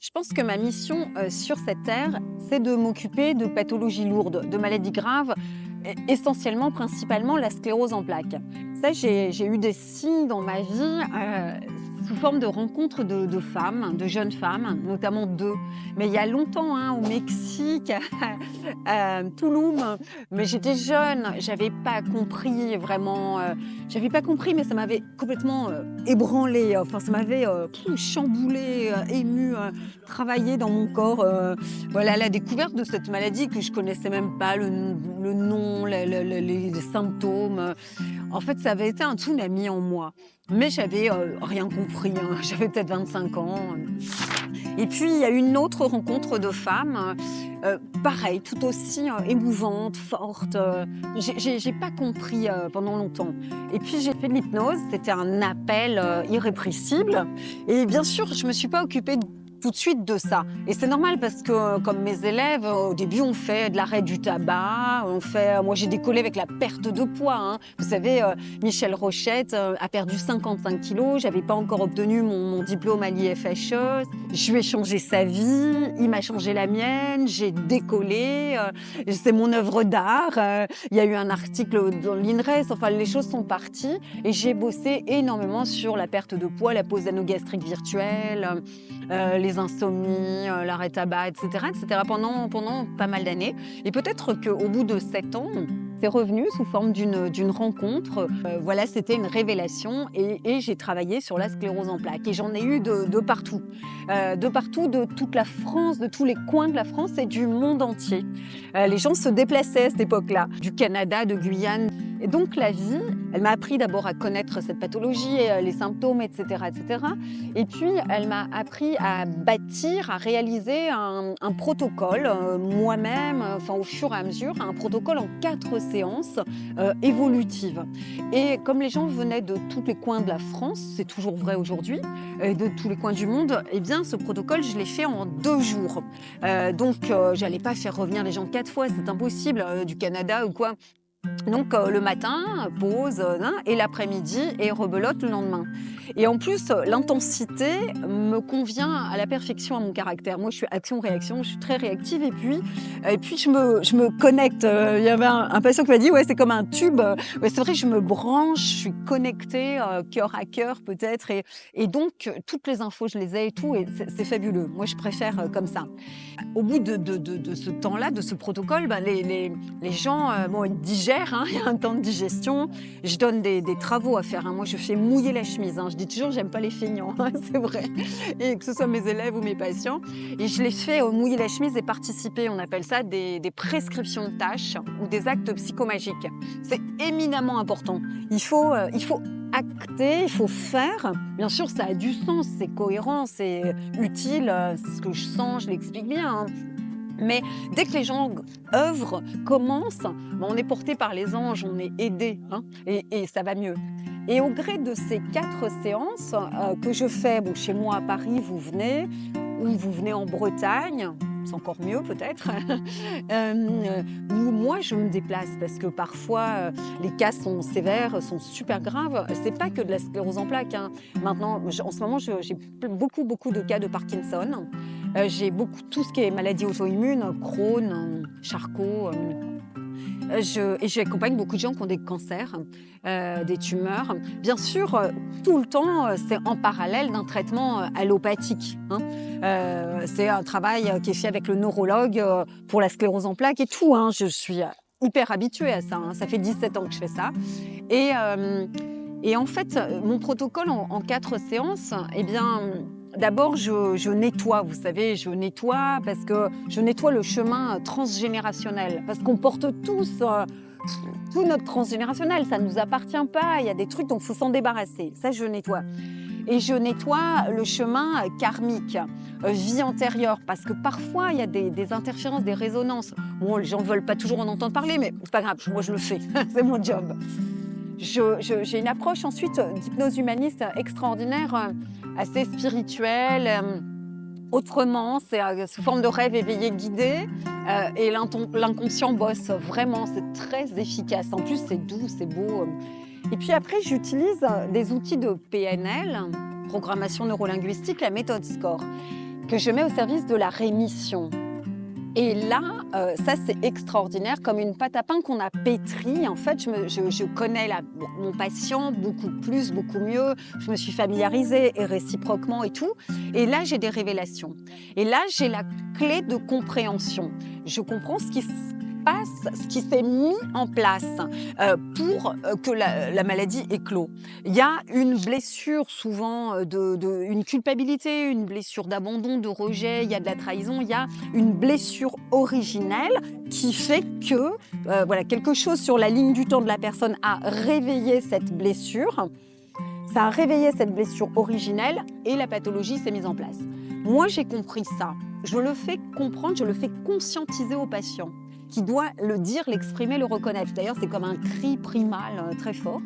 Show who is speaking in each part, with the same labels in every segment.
Speaker 1: Je pense que ma mission sur cette terre, c'est de m'occuper de pathologies lourdes, de maladies graves, essentiellement, principalement la sclérose en plaques. Ça, j'ai eu des signes dans ma vie sous forme de rencontres de femmes, de jeunes femmes, notamment deux. Mais il y a longtemps, hein, au Mexique, à Tulum. Mais j'étais jeune, j'avais pas compris vraiment. J'avais pas compris, mais ça m'avait complètement ébranlée. Enfin, ça m'avait chamboulée, émue, travaillé dans mon corps. Voilà, la découverte de cette maladie que je connaissais même pas, le nom, les symptômes. En fait, ça avait été un tsunami en moi. Mais j'avais rien compris, hein. J'avais peut-être 25 ans. Et puis, il y a eu une autre rencontre de femmes, pareil, tout aussi émouvante, forte. J'ai pas compris pendant longtemps. Et puis, j'ai fait de l'hypnose. C'était un appel irrépressible. Et bien sûr, je me suis pas occupée tout de suite de ça. Et c'est normal parce que, comme mes élèves, au début, on fait de l'arrêt du tabac, moi j'ai décollé avec la perte de poids, hein. Vous savez, Michel Rochette a perdu 55 kilos, j'avais pas encore obtenu mon diplôme à l'IFHE. Je lui ai changé sa vie, il m'a changé la mienne, j'ai décollé, c'est mon œuvre d'art. Il y a eu un article dans l'INRES, enfin les choses sont parties et j'ai bossé énormément sur la perte de poids, la pose anogastrique virtuelle, les insomnies, l'arrêt tabac, etc. pendant pas mal d'années. Et peut-être qu'au bout de 7 ans, c'est revenu sous forme d'une rencontre. Voilà, c'était une révélation et j'ai travaillé sur la sclérose en plaques. Et j'en ai eu de partout. De partout, de toute la France, de tous les coins de la France et du monde entier. Les gens se déplaçaient à cette époque-là, du Canada, de Guyane. Et donc la vie, elle m'a appris d'abord à connaître cette pathologie, les symptômes, etc. Et puis elle m'a appris à bâtir, à réaliser un protocole moi-même, enfin au fur et à mesure, un protocole en 4 séances évolutives. Et comme les gens venaient de tous les coins de la France, c'est toujours vrai aujourd'hui, de tous les coins du monde, eh bien ce protocole, je l'ai fait en 2 jours. J'allais pas faire revenir les gens 4 fois, c'est impossible, du Canada ou quoi. Donc le matin, pause, et l'après-midi, et rebelote le lendemain. Et en plus, l'intensité me convient à la perfection à mon caractère. Moi, je suis action-réaction, je suis très réactive, et puis je me connecte. Il y avait un patient qui m'a dit, ouais, c'est comme un tube. Ouais, c'est vrai, je me branche, je suis connectée, cœur à cœur peut-être, et donc toutes les infos, je les ai et tout, et c'est fabuleux. Moi, je préfère comme ça. Au bout de ce temps-là, de ce protocole, les gens, ils digèrent, hein, il y a un temps de digestion. Je donne des travaux à faire, hein. Moi, je fais mouiller la chemise, hein. Je dis toujours, j'aime pas les feignants, hein, c'est vrai. Et que ce soit mes élèves ou mes patients. Et je les fais mouiller la chemise et participer. On appelle ça des prescriptions de tâches ou des actes psychomagiques. C'est éminemment important. Il faut acter, il faut faire. Bien sûr, ça a du sens, c'est cohérent, c'est utile, c'est ce que je sens, je l'explique bien, hein. Mais dès que les gens œuvrent, commencent, on est porté par les anges, on est aidé, hein, et ça va mieux. Et au gré de ces 4 séances que je fais, chez moi à Paris, vous venez, ou vous venez en Bretagne, c'est encore mieux peut-être, où moi je me déplace parce que parfois les cas sont sévères, sont super graves. C'est pas que de la sclérose en plaques, hein. Maintenant, en ce moment, j'ai beaucoup de cas de Parkinson. J'ai tout ce qui est maladie auto-immune, Crohn, Charcot. Et j'accompagne beaucoup de gens qui ont des cancers, des tumeurs. Bien sûr, tout le temps, c'est en parallèle d'un traitement allopathique, hein. C'est un travail qui est fait avec le neurologue pour la sclérose en plaques et tout, hein. Je suis hyper habituée à ça, hein. Ça fait 17 ans que je fais ça. Et en fait, mon protocole en 4 séances, eh bien, d'abord, je nettoie, vous savez, je nettoie parce que je nettoie le chemin transgénérationnel. Parce qu'on porte tous tout notre transgénérationnel, ça ne nous appartient pas. Il y a des trucs dont il faut s'en débarrasser. Ça, je nettoie. Et je nettoie le chemin karmique, vie antérieure, parce que parfois, il y a des interférences, des résonances. Bon, les gens ne veulent pas toujours en entendre parler, mais c'est pas grave, moi je le fais, c'est mon job. J'ai une approche ensuite d'hypnose humaniste extraordinaire, assez spirituelle, autrement, c'est sous forme de rêve éveillé guidé, et l'inconscient bosse vraiment, c'est très efficace. En plus, c'est doux, c'est beau. Et puis après, j'utilise des outils de PNL, programmation neurolinguistique, la méthode SCORE. que je mets au service de la rémission. Et là, ça c'est extraordinaire, comme une pâte à pain qu'on a pétrie. En fait, je connais mon patient beaucoup plus, beaucoup mieux. Je me suis familiarisée et réciproquement et tout. Et là, j'ai des révélations. Et là, j'ai la clé de compréhension. Je comprends ce qui se passe, ce qui s'est mis en place pour que la maladie éclot. Il y a une blessure souvent, une culpabilité, une blessure d'abandon, de rejet, il y a de la trahison, il y a une blessure originelle qui fait que voilà, quelque chose sur la ligne du temps de la personne a réveillé cette blessure. Ça a réveillé cette blessure originelle et la pathologie s'est mise en place. Moi, j'ai compris ça. Je le fais comprendre, je le fais conscientiser au patient qui doit le dire, l'exprimer, le reconnaître. D'ailleurs, c'est comme un cri primal très fort.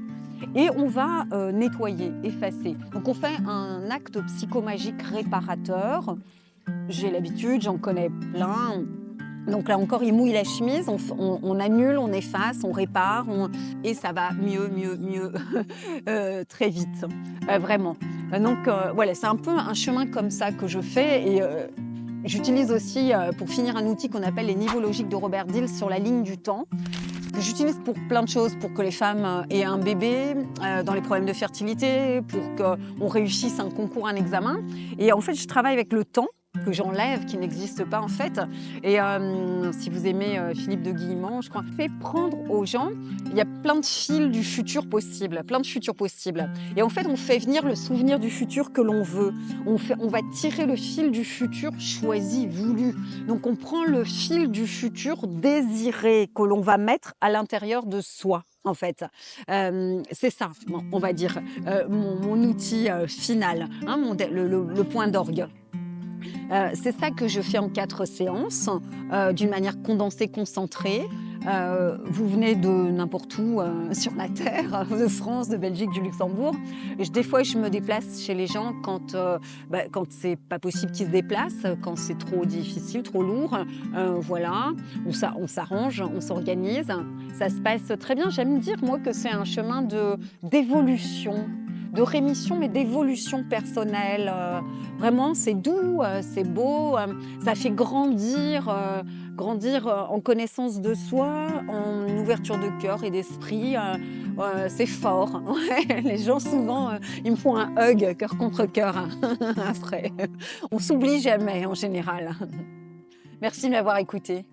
Speaker 1: Et on va nettoyer, effacer. Donc, on fait un acte psychomagique réparateur. J'ai l'habitude, j'en connais plein. Donc là encore, il mouille la chemise, on annule, on efface, on répare, et ça va mieux, mieux, mieux, très vite, vraiment. Donc voilà, c'est un peu un chemin comme ça que je fais. Et j'utilise aussi, pour finir, un outil qu'on appelle les niveaux logiques de Robert Dills sur la ligne du temps, que j'utilise pour plein de choses, pour que les femmes aient un bébé, dans les problèmes de fertilité, pour qu'on réussisse un concours, un examen. Et en fait, je travaille avec le temps, que j'enlève, qui n'existe pas en fait. Et si vous aimez Philippe de Guillemont, je crois, fait prendre aux gens, il y a plein de fils du futur possible, plein de futurs possibles. Et en fait, on fait venir le souvenir du futur que l'on veut. On va tirer le fil du futur choisi, voulu. Donc on prend le fil du futur désiré que l'on va mettre à l'intérieur de soi. En fait, c'est ça, on va dire, mon outil final, hein, le point d'orgue. C'est ça que je fais en 4 séances, d'une manière condensée, concentrée. Vous venez de n'importe où sur la Terre, de France, de Belgique, du Luxembourg. Des fois, je me déplace chez les gens quand c'est pas possible qu'ils se déplacent, quand c'est trop difficile, trop lourd. Voilà, on s'arrange, on s'organise. Ça se passe très bien. J'aime dire, moi, que c'est un chemin d'évolution, de rémission, mais d'évolution personnelle. Vraiment, c'est doux, c'est beau, ça fait grandir en connaissance de soi, en ouverture de cœur et d'esprit. C'est fort. Les gens, souvent, ils me font un hug, cœur contre cœur, après. On s'oublie jamais, en général. Merci de m'avoir écouté.